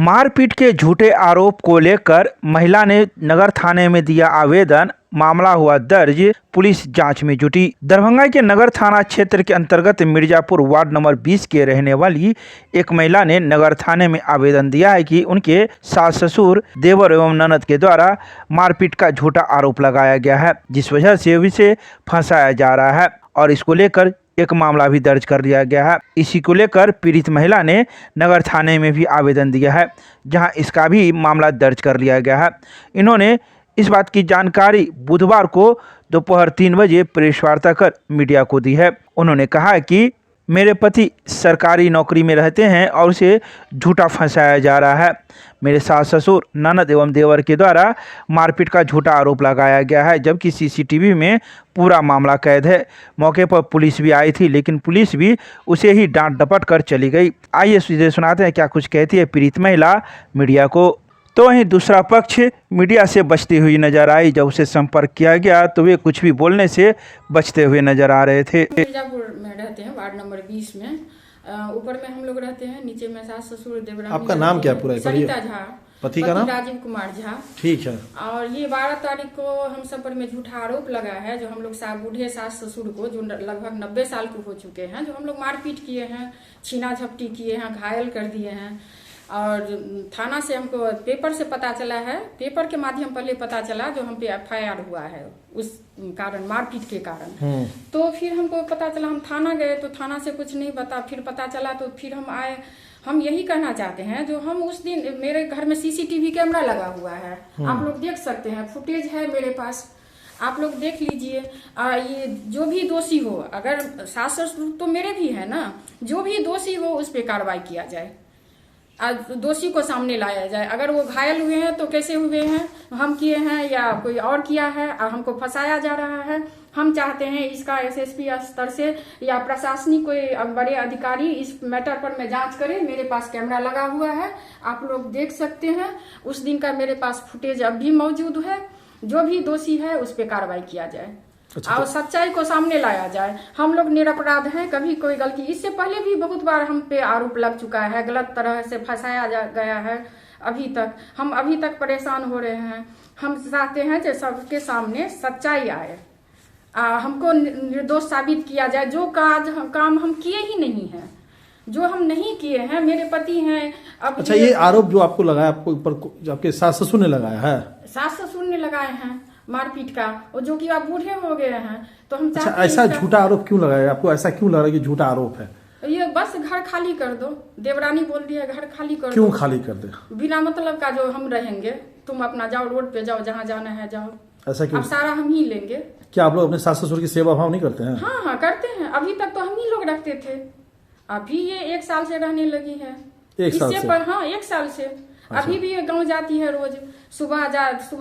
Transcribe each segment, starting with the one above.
मारपीट के झूठे आरोप को लेकर महिला ने नगर थाने में दिया आवेदन। मामला हुआ दर्ज, पुलिस जांच में जुटी। दरभंगा के नगर थाना क्षेत्र के अंतर्गत मिर्जापुर वार्ड नंबर 20 के रहने वाली एक महिला ने नगर थाने में आवेदन दिया है कि उनके सास ससुर, देवर एवं ननद के द्वारा मारपीट का झूठा आरोप लगाया गया है, जिस वजह से उसे फंसाया जा रहा है और इसको लेकर एक मामला भी दर्ज कर लिया गया है। इसी को लेकर पीड़ित महिला ने नगर थाने में भी आवेदन दिया है, जहां इसका भी मामला दर्ज कर लिया गया है। इन्होंने इस बात की जानकारी बुधवार को दोपहर 3 बजे प्रेस वार्ता कर मीडिया को दी है। उन्होंने कहा कि मेरे पति सरकारी नौकरी में रहते हैं और उसे झूठा फंसाया जा रहा है। मेरे सास ससुर, ननद एवं देवर के द्वारा मारपीट का झूठा आरोप लगाया गया है, जबकि सीसीटीवी में पूरा मामला कैद है। मौके पर पुलिस भी आई थी, लेकिन पुलिस भी उसे ही डांट डपट कर चली गई। आइए सीधे सुनाते हैं क्या कुछ कहती है पीड़ित महिला मीडिया को। तो वहीं दूसरा पक्ष मीडिया से बचती हुई नजर आई। जब उसे संपर्क किया गया तो वे कुछ भी बोलने से बचते हुए नजर आ रहे थे। मिर्जापुर में रहते हैं, वार्ड नंबर 20 में। ऊपर में हम लोग रहते हैं, नीचे में सास ससुर देवरानी। आपका नाम क्या पूरा है? सरिता झा। पति का नाम? राजीव कुमार झा। ठीक है। और ये 12 तारीख को हम सब पर में झूठा आरोप लगा है, जो हम लोग बूढ़े सास ससुर को, जो लगभग 90 साल के हो चुके हैं, जो हम लोग मारपीट किए हैं, छीना झपटी किए हैं, घायल कर दिए हैं। और थाना से हमको पेपर से पता चला है, पेपर के माध्यम पहले पता चला, जो हम पे FIR हुआ है उस कारण, मारपीट के कारण। तो फिर हमको पता चला, हम थाना गए तो थाना से कुछ नहीं बता, फिर पता चला तो फिर हम आए। हम यही कहना चाहते हैं, जो हम उस दिन, मेरे घर में CCTV कैमरा लगा हुआ है, आप लोग देख सकते हैं, फुटेज है मेरे पास, आप लोग देख लीजिए। ये जो भी दोषी हो, अगर सास ससुर तो मेरे भी है ना, जो भी दोषी हो उस पर कार्रवाई किया जाए, दोषी को सामने लाया जाए। अगर वो घायल हुए हैं तो कैसे हुए हैं, हम किए हैं या कोई और किया है, और हमको फंसाया जा रहा है। हम चाहते हैं इसका SSP स्तर से या प्रशासनिक कोई बड़े अधिकारी इस मैटर पर में जांच करें। मेरे पास कैमरा लगा हुआ है, आप लोग देख सकते हैं, उस दिन का मेरे पास फुटेज अब भी मौजूद है। जो भी दोषी है उस पर कार्रवाई किया जाए। अच्छा, और सच्चाई को सामने लाया जाए। हम लोग निरपराध हैं, कभी कोई गलती, इससे पहले भी बहुत बार हम पे आरोप लग चुका है, गलत तरह से फंसाया गया है। हम अभी तक परेशान हो रहे हैं। हम चाहते हैं कि सबके सामने सच्चाई आए, हमको निर्दोष साबित किया जाए। जो काम हम किए ही नहीं है, जो हम नहीं किए हैं, मेरे पति हैं। अब अच्छा, ये आरोप जो आपको लगाया, आपको ऊपर आपके सास ससुर ने लगाया है? सास ससुर ने लगाए हैं मारपीट का, और जो कि आप बूढ़े हो गए हैं, तो हम अच्छा, ऐसा झूठा आरोप क्यों लगाया आपको? ऐसा क्यों लग रहा है कि झूठा आरोप है? ये बस घर खाली कर दो, देवरानी बोल रही है घर खाली कर दो। क्यों खाली कर दे? बिना मतलब का, जो हम रहेंगे, तुम अपना जाओ, रोड पे जाओ, जहाँ जाना है जाओ। ऐसा क्यों? अब सारा हम ही लेंगे। क्या आप लोग अपने सास ससुर की सेवा भाव नहीं करते हैं? हाँ करते हैं। अभी तक तो हम ही लोग रखते थे, अभी ये 1 साल से रहने लगी है। 1 साल से? हाँ, 1 साल से। अच्छा। अभी भी ये गाँव जाती है रोज, सुबह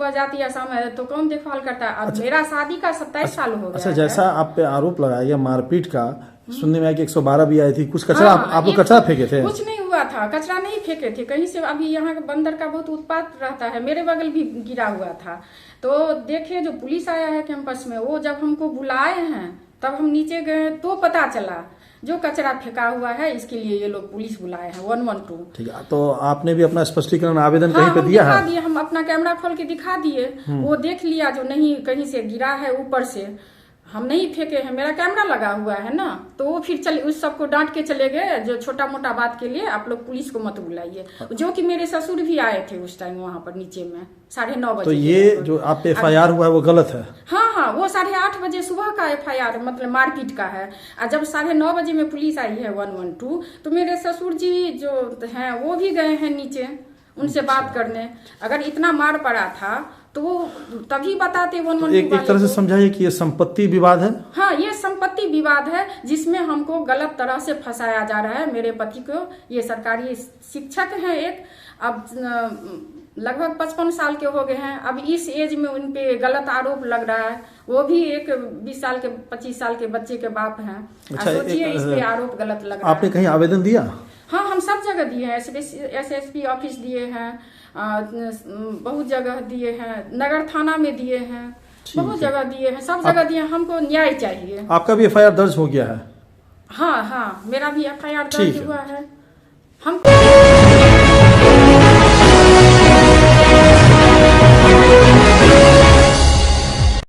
जाती है, शाम है, तो कौन देखभाल करता है? अब अच्छा। मेरा शादी का 27 साल हो गया। अच्छा, जैसा आप पे आरोप लगाया गया मारपीट का, सुनने में आया कि 112 भी आई थी, कुछ कचरा, आप लोग कचरा फेंके थे? कुछ नहीं हुआ था, कचरा नहीं फेंके थे कहीं से। अभी यहाँ बंदर का बहुत उत्पात रहता है, मेरे बगल भी गिरा हुआ था। तो देखे जो पुलिस आया है कैंपस में, वो जब हमको बुलाए हैं तब हम नीचे गए तो पता चला जो कचरा फेंका हुआ है, इसके लिए ये लोग पुलिस बुलाए हैं 112। ठीक है, तो आपने भी अपना स्पष्टीकरण आवेदन कहीं पे दिया है? हम अपना कैमरा खोल के दिखा दिए, वो देख लिया, जो नहीं कहीं से गिरा है ऊपर से, हम नहीं फेंके हैं, मेरा कैमरा लगा हुआ है ना। तो वो फिर चले, उस सबको डांट के चले गए, जो छोटा मोटा बात के लिए आप लोग पुलिस को मत बुलाइए। जो कि मेरे ससुर भी आए थे उस टाइम वहाँ पर नीचे में 9:30 बजे। तो ये जो आप पे FIR हुआ है वो गलत है? हाँ, वो 8:30 बजे सुबह का FIR मतलब मारपीट का है। और जब 9:30 बजे में पुलिस आई है 112, तो मेरे ससुर जी जो हैं वो भी गए हैं नीचे उनसे बात करने। अगर इतना मार पड़ा था तो वो तभी बताते 112। एक तरह से समझाइए कि ये संपत्ति विवाद है। हाँ, ये संपत्ति विवाद है, जिसमें हमको गलत तरह से फंसाया जा रहा है। मेरे पति को, ये सरकारी शिक्षक हैं एक, अब लगभग 55 साल के हो गए हैं। अब इस एज में उन पे गलत आरोप लग रहा है। वो भी एक 20 साल के 25 साल के बच्चे के बाप हैं। अच्छा, सोचिए इस पे आरोप गलत लग रहा है। आपने कहीं आवेदन दिया? हाँ, हम सब जगह दिए हैं, SSP ऑफिस दिए हैं, बहुत जगह दिए हैं, नगर थाना में दिए हैं, बहुत जगह दिए हैं, सब जगह दिए हैं। हमको न्याय चाहिए। आपका भी FIR दर्ज हो गया है? हाँ, मेरा भी FIR दर्ज हुआ है। हम